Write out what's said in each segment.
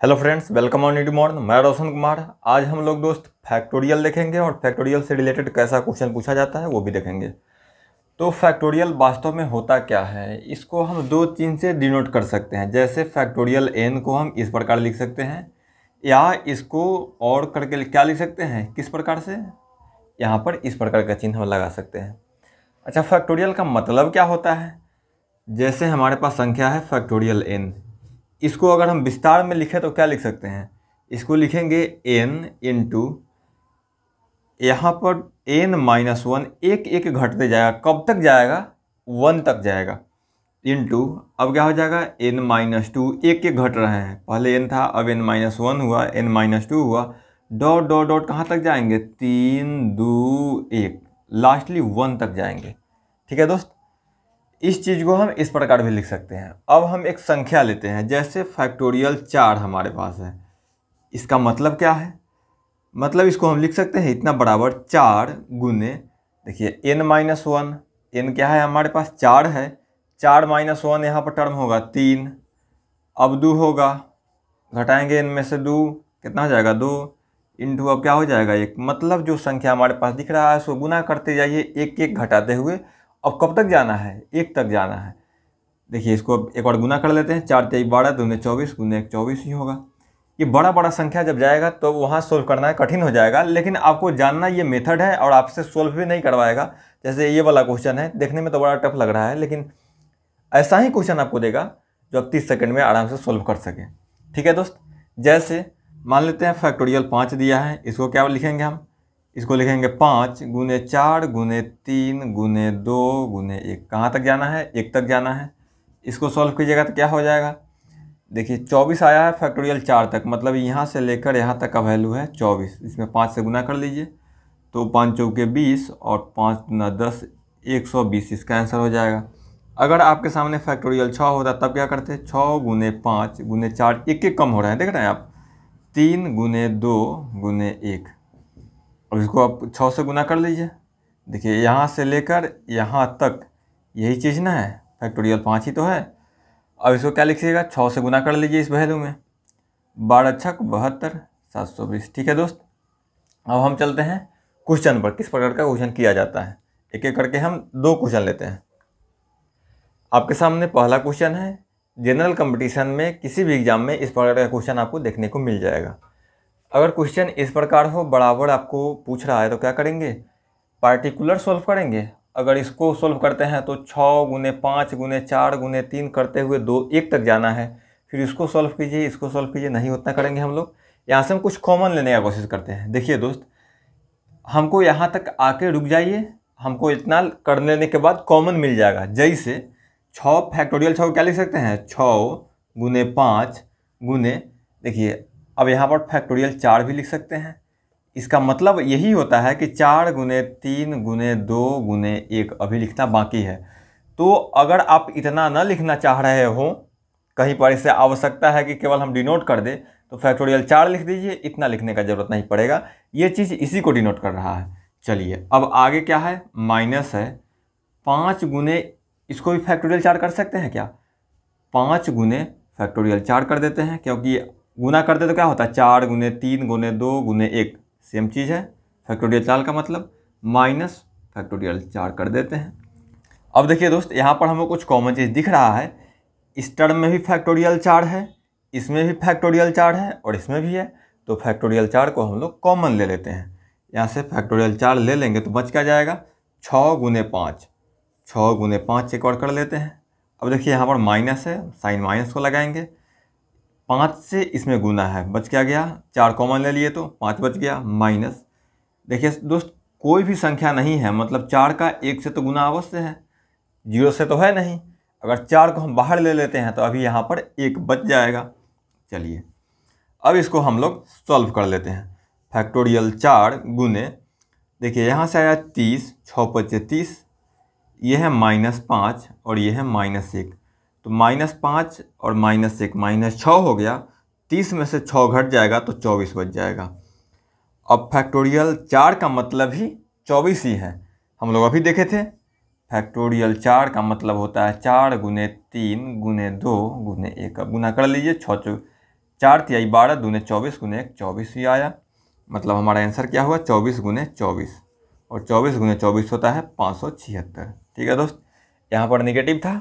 Hello friends, welcome on YouTube morn. मैं रोशन कुमार। आज हम लोग दोस्त फैक्टोरियल देखेंगे और फैक्टोरियल से रिलेटेड कैसा क्वेश्चन पूछा जाता है वो भी देखेंगे। तो फैक्टोरियल वास्तव में होता क्या है, इसको हम दो चीज़ से डिनोट कर सकते हैं। जैसे फैक्टोरियल एन को हम इस प्रकार लिख सकते हैं, या इसको और करके क्या लिख सकते हैं, किस प्रकार से, यहाँ पर इस प्रकार का चिन्ह हम लगा सकते हैं। अच्छा, फैक्टोरियल का मतलब क्या होता है? जैसे हमारे पास संख्या है फैक्टोरियल एन, इसको अगर हम विस्तार में लिखें तो क्या लिख सकते हैं? इसको लिखेंगे n इंटू, यहाँ पर n-1 एक एक घटते जाएगा। कब तक जाएगा? 1 तक जाएगा। इंटू, अब क्या हो जाएगा? n-2 एक एक घट रहे हैं, पहले n था, अब n-1 हुआ, n-2 हुआ, डॉट डॉट डॉट कहाँ तक जाएंगे? 3 2 1, लास्टली 1 तक जाएंगे। ठीक है दोस्त, इस चीज़ को हम इस प्रकार भी लिख सकते हैं। अब हम एक संख्या लेते हैं, जैसे फैक्टोरियल 4 हमारे पास है। इसका मतलब क्या है? मतलब इसको हम लिख सकते हैं इतना बराबर 4 गुने, देखिए n-1, n क्या है हमारे पास? 4 है, 4-1 यहाँ पर टर्म होगा 3, अब 2 होगा, घटाएंगे n में से 2, कितना हो जाएगा? 2 इंटू, अब क्या हो जाएगा? 1। मतलब जो संख्या हमारे पास दिख रहा है उसको गुना करते जाइए, एक एक घटाते हुए। अब कब तक जाना है? 1 तक जाना है। देखिए इसको अब एक और गुना कर लेते हैं, 4×3 = 12, 2 24, गुने 1 24 ही होगा। ये बड़ा बड़ा संख्या जब जाएगा तो वहाँ सोल्व करना कठिन हो जाएगा, लेकिन आपको जानना ये मेथड है और आपसे सोल्व भी नहीं करवाएगा। जैसे ये वाला क्वेश्चन है, देखने में तो बड़ा टफ लग रहा है, लेकिन ऐसा ही क्वेश्चन आपको देगा जो आप 30 सेकंड में आराम से सोल्व कर सकें। ठीक है दोस्त, जैसे मान लेते हैं फैक्टोरियल 5 दिया है, इसको क्या लिखेंगे हम? इसको लिखेंगे 5 गुने 4 गुने 3 गुने 2 गुने 1। कहाँ तक जाना है? 1 तक जाना है। इसको सॉल्व कीजिएगा तो क्या हो जाएगा? देखिए 24 आया है फैक्टोरियल 4 तक, मतलब यहाँ से लेकर यहाँ तक का वैल्यू है 24। इसमें 5 से गुना कर लीजिए तो 5 चौके 20 और 5 दूना 10, 120 इसका आंसर हो जाएगा। अगर आपके सामने फैक्टोरियल 6 होता तब क्या करते? 6 गुने 5 गुने 4, एक एक कम हो रहा है, देख रहे हैं आप, 3 गुने 2 गुने 1। अब इसको आप 6 से गुना कर लीजिए। देखिए यहाँ से लेकर यहाँ तक यही चीज़ ना है, फैक्टोरियल 5 ही तो है। अब इसको क्या लिखिएगा? 6 से गुना कर लीजिए इस वैल्यू में, 12 छक 72, 720। ठीक है दोस्त, अब हम चलते हैं क्वेश्चन पर, किस प्रकार का क्वेश्चन किया जाता है। एक एक करके हम 2 क्वेश्चन लेते हैं। आपके सामने पहला क्वेश्चन है, जनरल कंपटीशन में किसी भी एग्जाम में इस प्रकार का क्वेश्चन आपको देखने को मिल जाएगा। अगर क्वेश्चन इस प्रकार हो, बराबर आपको पूछ रहा है, तो क्या करेंगे? पार्टिकुलर सॉल्व करेंगे। अगर इसको सॉल्व करते हैं तो 6 गुने 5 गुने 4 गुने 3 करते हुए 1 तक जाना है। फिर इसको सॉल्व कीजिए, इसको सॉल्व कीजिए, नहीं उतना करेंगे हम लोग। यहाँ से हम कुछ कॉमन लेने का कोशिश करते हैं। देखिए दोस्त, हमको यहाँ तक आके रुक जाइए, हमको इतना कर लेने के बाद कॉमन मिल जाएगा। जैसे 6 फैक्टोरियल 6 को क्या लिख सकते हैं? 6 गुने 5 गुने, देखिए अब यहाँ पर फैक्टोरियल 4 भी लिख सकते हैं। इसका मतलब यही होता है कि 4 गुने 3 गुने 2 गुने 1 अभी लिखना बाकी है। तो अगर आप इतना न लिखना चाह रहे हो, कहीं पर इससे आवश्यकता है कि केवल हम डिनोट कर दें, तो फैक्टोरियल 4 लिख दीजिए, इतना लिखने का ज़रूरत नहीं पड़ेगा। ये चीज़ इसी को डिनोट कर रहा है। चलिए अब आगे क्या है? माइनस है 5 गुने, इसको भी फैक्टोरियल 4 कर सकते हैं क्या? 5 गुने फैक्टोरियल 4 कर देते हैं, क्योंकि गुना कर दे तो क्या होता है? 4 गुने 3 गुने 2 गुने 1, सेम चीज़ है फैक्टोरियल 4 का मतलब, माइनस फैक्टोरियल 4 कर देते हैं। अब देखिए दोस्त, यहाँ पर हमको कुछ कॉमन चीज़ दिख रहा है। इस टर्म में भी फैक्टोरियल 4 है, इसमें भी फैक्टोरियल 4 है और इसमें भी है, तो फैक्टोरियल 4 को हम लोग कॉमन ले लेते हैं। यहाँ से फैक्टोरियल 4 ले लेंगे तो बच क्या जाएगा? 6 गुने 5, 6 गुने 5 एक और कर लेते हैं। अब देखिए यहाँ पर माइनस है, साइन माइनस को लगाएंगे, 5 से इसमें गुना है, बच क्या गया? 4 कॉमन ले लिए तो 5 बच गया, माइनस। देखिए दोस्त, कोई भी संख्या नहीं है, मतलब 4 का 1 से तो गुना अवश्य है, 0 से तो है नहीं। अगर 4 को हम बाहर ले लेते हैं तो अभी यहाँ पर 1 बच जाएगा। चलिए अब इसको हम लोग सॉल्व कर लेते हैं। फैक्टोरियल 4 गुने, देखिए यहाँ से आया 30, 6 × 5 = 30, ये है -5 और ये है -1, तो -5 और -1 -6 हो गया। 30 में से 6 घट जाएगा तो 24 बच जाएगा। अब फैक्टोरियल 4 का मतलब ही 24 ही है, हम लोग अभी देखे थे। फैक्टोरियल 4 का मतलब होता है 4 गुने 3 गुने 2 गुने 1। अब गुना कर लीजिए, 4 तिहाई 12 दूने 24 गुने 1 24 ही आया। मतलब हमारा आंसर क्या हुआ 24 गुने 24, और 24 गुने 24 होता है 576। ठीक है दोस्त, यहाँ पर नेगेटिव था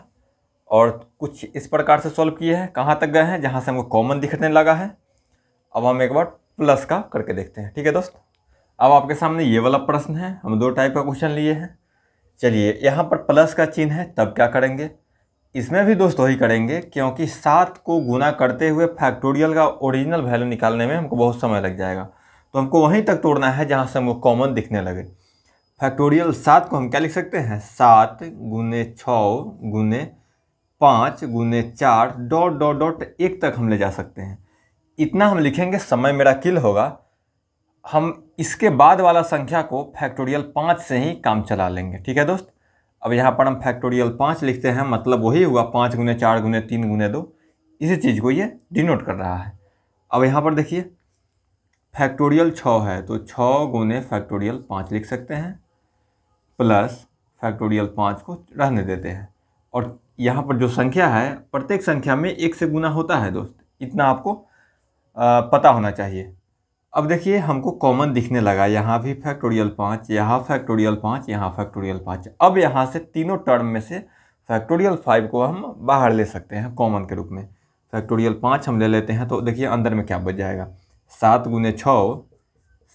और कुछ इस प्रकार से सॉल्व किए हैं। कहाँ तक गए हैं, जहाँ से हमको कॉमन दिखने लगा है। अब हम एक बार प्लस का करके देखते हैं। ठीक है दोस्त, अब आपके सामने ये वाला प्रश्न है। हम 2 टाइप का क्वेश्चन लिए हैं। चलिए, यहाँ पर प्लस का चिन्ह है, तब क्या करेंगे, इसमें भी दोस्त वही करेंगे, क्योंकि 7 को गुना करते हुए फैक्टोरियल का ओरिजिनल वैल्यू निकालने में हमको बहुत समय लग जाएगा। तो हमको वहीं तक तोड़ना है जहाँ से हमको कॉमन दिखने लगे। फैक्टोरियल 7 को हम क्या लिख सकते हैं, 7 गुने 6 गुने 5 गुने 4 डॉट डॉट डॉट 1 तक हम ले जा सकते हैं। इतना हम लिखेंगे, समय मेरा किल होगा। हम इसके बाद वाला संख्या को फैक्टोरियल 5 से ही काम चला लेंगे। ठीक है दोस्त, अब यहाँ पर हम फैक्टोरियल 5 लिखते हैं, मतलब वही हुआ 5 गुने 4 गुने 3 गुने 2। इसी चीज़ को ये डिनोट कर रहा है। अब यहाँ पर देखिए फैक्टोरियल 6 है, तो 6 गुने फैक्टोरियल 5 लिख सकते हैं, प्लस फैक्टोरियल 5 को रहने देते हैं। और यहाँ पर जो संख्या है, प्रत्येक संख्या में 1 से गुना होता है दोस्त, इतना आपको पता होना चाहिए। अब देखिए हमको कॉमन दिखने लगा, यहाँ भी फैक्टोरियल 5, यहाँ फैक्टोरियल 5, यहाँ फैक्टोरियल 5। अब यहाँ से तीनों टर्म में से फैक्टोरियल 5 को हम बाहर ले सकते हैं कॉमन के रूप में। फैक्टोरियल 5 हम ले लेते हैं, तो देखिए अंदर में क्या बच जाएगा, 7 गुने 6,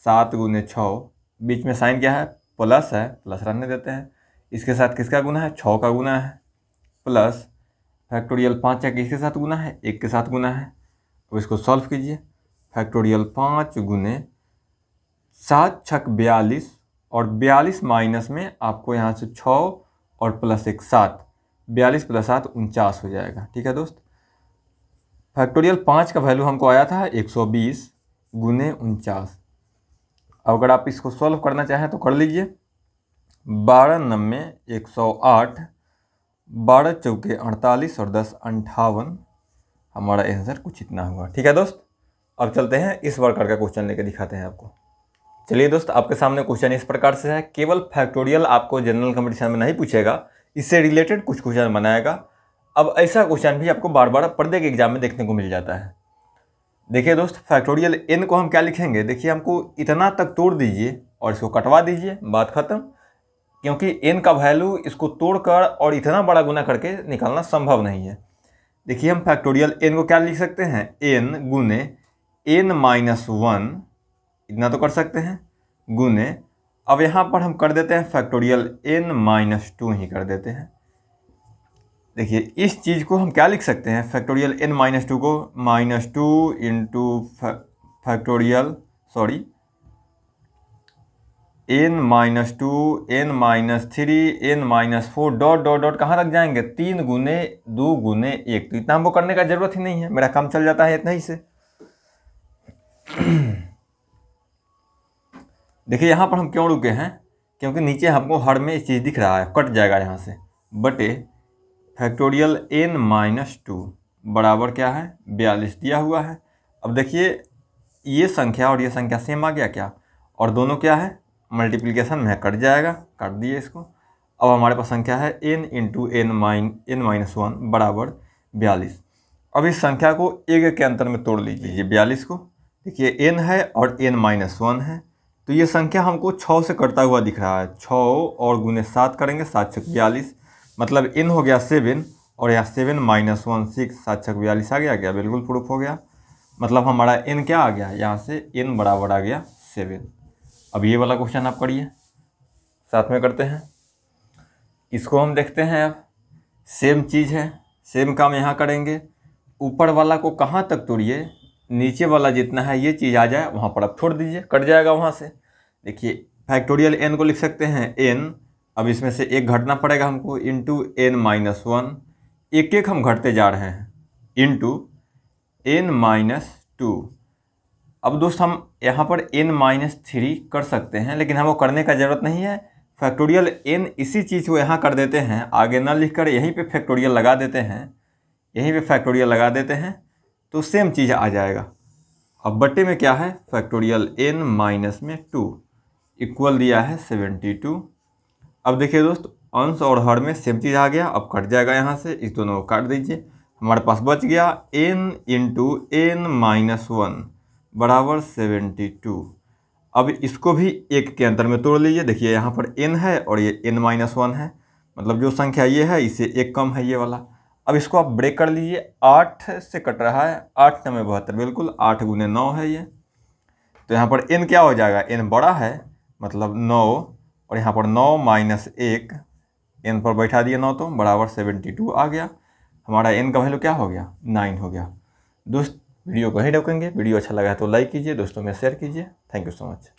7 गुने 6, बीच में साइन क्या है, प्लस है, प्लस रहने देते हैं। इसके साथ किसका गुना है, 6 का गुना है, प्लस फैक्टोरियल 5 का किसके साथ गुना है, 1 के साथ गुना है। तो इसको सॉल्व कीजिए, फैक्टोरियल 5 गुने 7 छक 42, और 42 माइनस में आपको यहाँ से 6 और प्लस 1 7, 42 प्लस 7 49 हो जाएगा। ठीक है दोस्त, फैक्टोरियल 5 का वैल्यू हमको आया था 120 गुने 49। अगर आप इसको सॉल्व करना चाहें तो कर लीजिए, 12 9 108, 12 चौके 48 और 10 58, हमारा आंसर कुछ इतना हुआ। ठीक है दोस्त, अब चलते हैं इस प्रकार का क्वेश्चन लेके दिखाते हैं आपको। चलिए दोस्त, आपके सामने क्वेश्चन इस प्रकार से है। केवल फैक्टोरियल आपको जनरल कंपटीशन में नहीं पूछेगा, इससे रिलेटेड कुछ क्वेश्चन बनाएगा। अब ऐसा क्वेश्चन भी आपको बार बार पर्दे के एग्जाम में देखने को मिल जाता है। देखिए दोस्त, फैक्टोरियल n को हम क्या लिखेंगे, देखिए हमको इतना तक तोड़ दीजिए और इसको कटवा दीजिए, बात खत्म। क्योंकि n का वैल्यू इसको तोड़कर और इतना बड़ा गुना करके निकालना संभव नहीं है। देखिए हम फैक्टोरियल n को क्या लिख सकते हैं, n गुने n माइनस 1, इतना तो कर सकते हैं, गुने, अब यहाँ पर हम कर देते हैं फैक्टोरियल n माइनस 2 ही कर देते हैं। देखिए इस चीज़ को हम क्या लिख सकते हैं, फैक्टोरियल n माइनस 2 को -2 into factorial n minus 2, n minus 3, n minus 4 dot dot dot कहाँ तक जाएंगे, 3 गुने 2 गुने 1। तो इतना हमको करने का जरूरत ही नहीं है, मेरा काम चल जाता है इतना ही से। देखिए यहाँ पर हम क्यों रुके हैं, क्योंकि नीचे हमको हर में एक चीज़ दिख रहा है, कट जाएगा यहाँ से, बटे फैक्टोरियल n माइनस 2 बराबर क्या है, 42 दिया हुआ है। अब देखिए ये संख्या और ये संख्या सेम आ गया क्या, और दोनों क्या है, मल्टीप्लिकेशन में है, कट जाएगा, काट दिए इसको। अब हमारे पास संख्या है n इंटू n माइनस 1 बराबर 42। अब इस संख्या को एक के अंतर में तोड़ लीजिए 42 को। देखिए n है और n माइनस 1 है, तो ये संख्या हमको 6 से कटता हुआ दिख रहा है। 6 और गुने 7 करेंगे, 7 छक 42, मतलब n हो गया 7, और यहाँ 7 माइनस 1 6, 7 छक 42 आ गया क्या, बिल्कुल प्रूफ हो गया। मतलब हमारा n क्या आ गया, यहाँ से n बराबर आ गया 7। अब ये वाला क्वेश्चन आप करिए, साथ में करते हैं। इसको हम देखते हैं, अब सेम चीज़ है, सेम काम यहाँ करेंगे। ऊपर वाला को कहाँ तक तोड़िए, नीचे वाला जितना है ये चीज़ आ जाए वहाँ पर आप छोड़ दीजिए, कट जाएगा वहाँ से। देखिए फैक्टोरियल n को लिख सकते हैं n, अब इसमें से एक घटना पड़ेगा हमको, इंटू n माइनस 1, एक एक हम घटते जा रहे हैं, इंटू n माइनस 2। अब दोस्त हम यहाँ पर n माइनस 3 कर सकते हैं, लेकिन हमको करने का ज़रूरत नहीं है। फैक्टोरियल n इसी चीज़ को यहाँ कर देते हैं, आगे ना लिखकर यहीं पे फैक्टोरियल लगा देते हैं, यहीं पे फैक्टोरियल लगा देते हैं, तो सेम चीज़ आ जाएगा। अब बट्टे में क्या है, फैक्टोरियल n माइनस में 2 इक्वल दिया है 72। अब देखिए दोस्त, अंश और हर में सेम चीज़ आ गया, अब कट जाएगा यहाँ से, इस दोनों को काट दीजिए, हमारे पास बच गया n इंटू n-1 बराबर 72। अब इसको भी एक के अंतर में तोड़ लीजिए। देखिए यहाँ पर n है और ये n-1 है, मतलब जो संख्या ये है इससे एक कम है ये वाला। अब इसको आप ब्रेक कर लीजिए, 8 से कट रहा है, 8 9 72, बिल्कुल 8 गुने 9 है ये। तो यहाँ पर n क्या हो जाएगा, n बड़ा है मतलब 9, और यहाँ पर 9 माइनस 1, n पर बैठा दिए 9 तो बराबर 72 आ गया। हमारा n का वैल्यू क्या हो गया, 9 हो गया। दोस्त वीडियो को ही रोकेंगे। वीडियो अच्छा लगा है तो लाइक कीजिए, दोस्तों में शेयर कीजिए। Thank you so much.